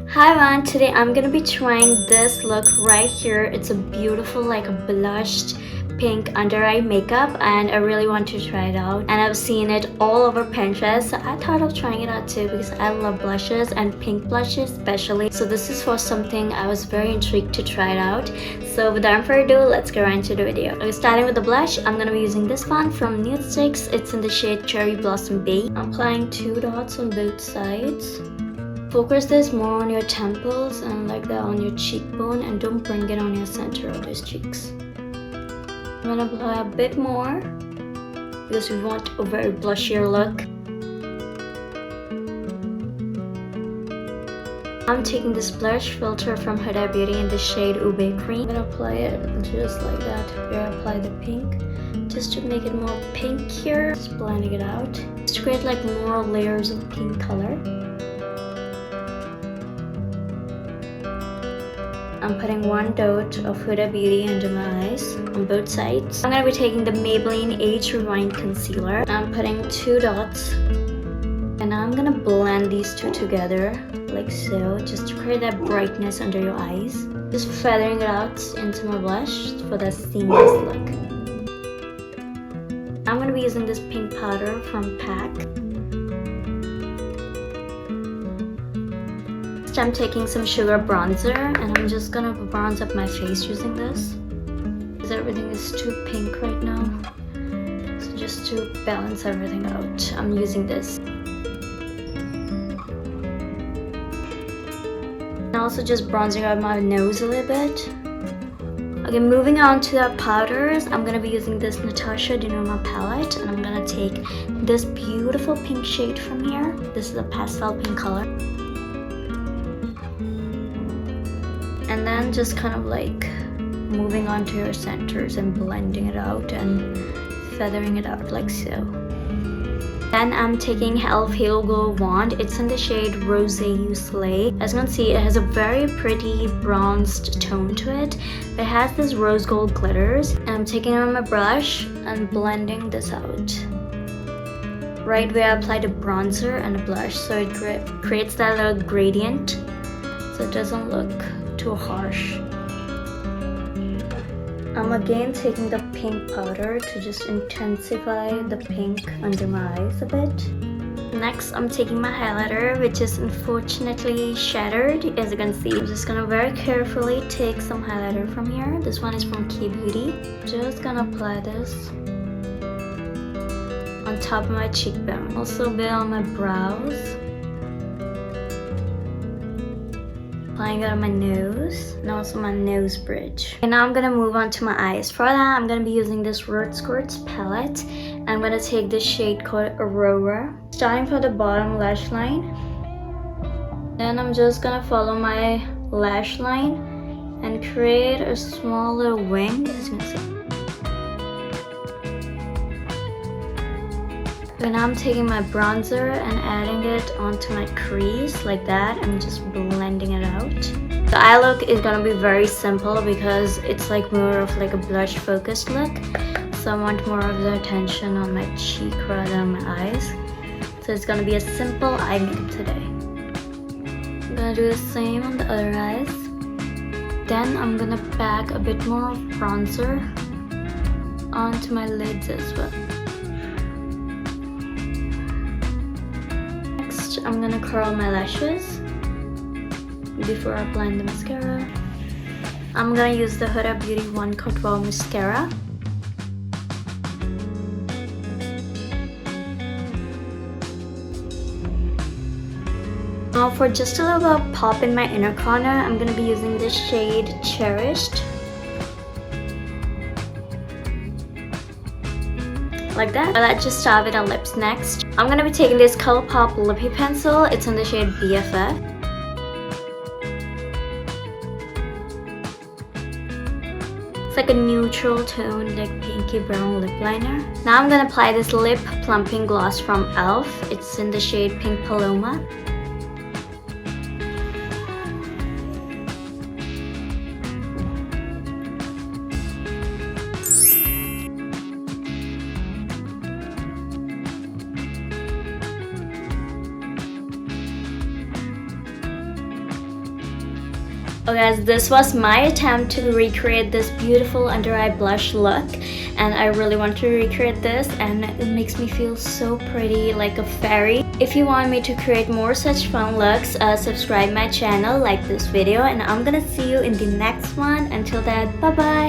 Hi everyone, today I'm gonna be trying this look right here. It's a beautiful like a blushed pink under eye makeup and I really want to try it out, and I've seen it all over Pinterest, so I thought of trying it out too because I love blushes and pink blushes especially. So this is for something I was very intrigued to try it out. So without further ado, let's get right into the video. Okay, starting with the blush, I'm gonna be using this one from Nudestix. It's in the shade Cherry Blossom Bay. I'm applying 2 dots on both sides. Focus this more on your temples and like that on your cheekbone, and don't bring it on your center of those cheeks. I'm gonna apply a bit more because we want a very blushier look. I'm taking this blush filter from Huda Beauty in the shade Ube Cream. I'm gonna apply it just like that where I apply the pink, just to make it more pinkier. Just blending it out to create like more layers of pink color. I'm putting 1 dot of Huda Beauty under my eyes on both sides. I'm going to be taking the Maybelline Age Rewind Concealer. I'm putting 2 dots. And now I'm going to blend these two together like so, just to create that brightness under your eyes. Just feathering it out into my blush for that seamless look. I'm going to be using this pink powder from PAC. I'm taking some sugar bronzer and I'm just gonna bronze up my face using this because everything is too pink right now. So just to balance everything out, I'm using this. And also just bronzing out my nose a little bit. Okay, moving on to the powders, I'm gonna be using this Natasha Denona palette, and I'm gonna take this beautiful pink shade from here. This is a pastel pink color. And then just kind of like moving on to your centers and blending it out and feathering it out like so. Then I'm taking e.l.f. Halo Glow Wand. It's in the shade Rose You Slay. As you can see, it has a very pretty bronzed tone to it. It has this rose gold glitters. And I'm taking it on my brush and blending this out. Right where I applied a bronzer and a blush, so it creates that little gradient so it doesn't look too harsh. I'm again taking the pink powder to just intensify the pink under my eyes a bit. Next, I'm taking my highlighter, which is unfortunately shattered. As you can see, I'm just gonna very carefully take some highlighter from here. This one is from Kay Beauty. Just gonna apply this on top of my cheekbone, also a bit on my brows. Applying it on my nose and also my nose bridge. And now I'm gonna move on to my eyes. For that, I'm gonna be using this Word Skirts palette. I'm gonna take this shade called Aurora, starting from the bottom lash line. Then I'm just gonna follow my lash line and create a small little wing, as you can see. And now I'm taking my bronzer and adding it onto my crease like that and just blending it out. The eye look is gonna be very simple because it's like more of like a blush focused look. So I want more of the attention on my cheek rather than my eyes. So it's gonna be a simple eye makeup today. I'm gonna do the same on the other eyes. Then I'm gonna pack a bit more of bronzer onto my lids as well. I'm gonna curl my lashes before I applying the mascara. I'm gonna use the Huda Beauty 1 Coat Wow mascara. Now for just a little bit of pop in my inner corner, I'm gonna be using this shade Cherished. Like that. Let's just start with our lips next. I'm gonna be taking this ColourPop Lippy Pencil. It's in the shade BFF. It's like a neutral tone, like pinky brown lip liner. Now I'm gonna apply this lip plumping gloss from e.l.f. It's in the shade Pink Paloma. Oh guys, this was my attempt to recreate this beautiful under eye blush look, and I really want to recreate this, and it makes me feel so pretty like a fairy. If you want me to create more such fun looks, subscribe my channel, like this video, and I'm gonna see you in the next one. Until then, bye bye.